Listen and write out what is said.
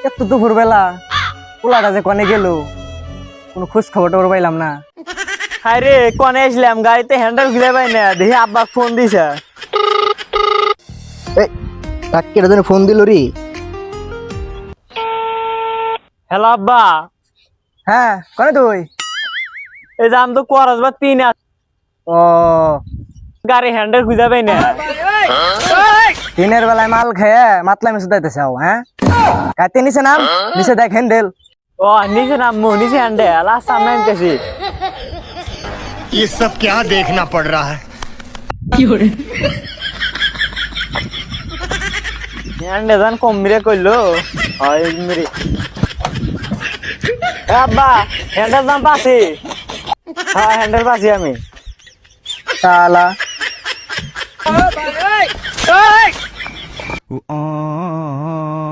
এত দুপুর বেলা পোলাটা যে কনে গেল কোনো খোঁজ খবর টবর পাইলাম না। হাই রে কনে আসলাম গাড়িতে হ্যান্ডেল খুলে পাই না, দেখি আব্বা ফোন দিছে। কাকের জন্য ফোন দিল রে। হ্যালো আব্বা। হ্যাঁ কনে তুই? এই যে আমি তো করসবা 3 ও গাড়ি হ্যান্ডেল খুঁজে পাই না। দিনের বেলায় মাল খেয়ে মাতলা মিশে দিতেছে। হ্যাঁ কাতে নিচে নাম, নিচে দেখ হ্যান্ডেল। ও নিচে নামবো, নিচে হ্যান্ডেল আর সামনে আনতেছি। ये सब क्या देखना पड़ रहा है? হ্যান্ডেল জান কম মিরে কইলো হয় মিরে। আব্বা হ্যান্ডেল দাম পাছি। হ্যাঁ হ্যান্ডেল পাছি আমি। শালা Oh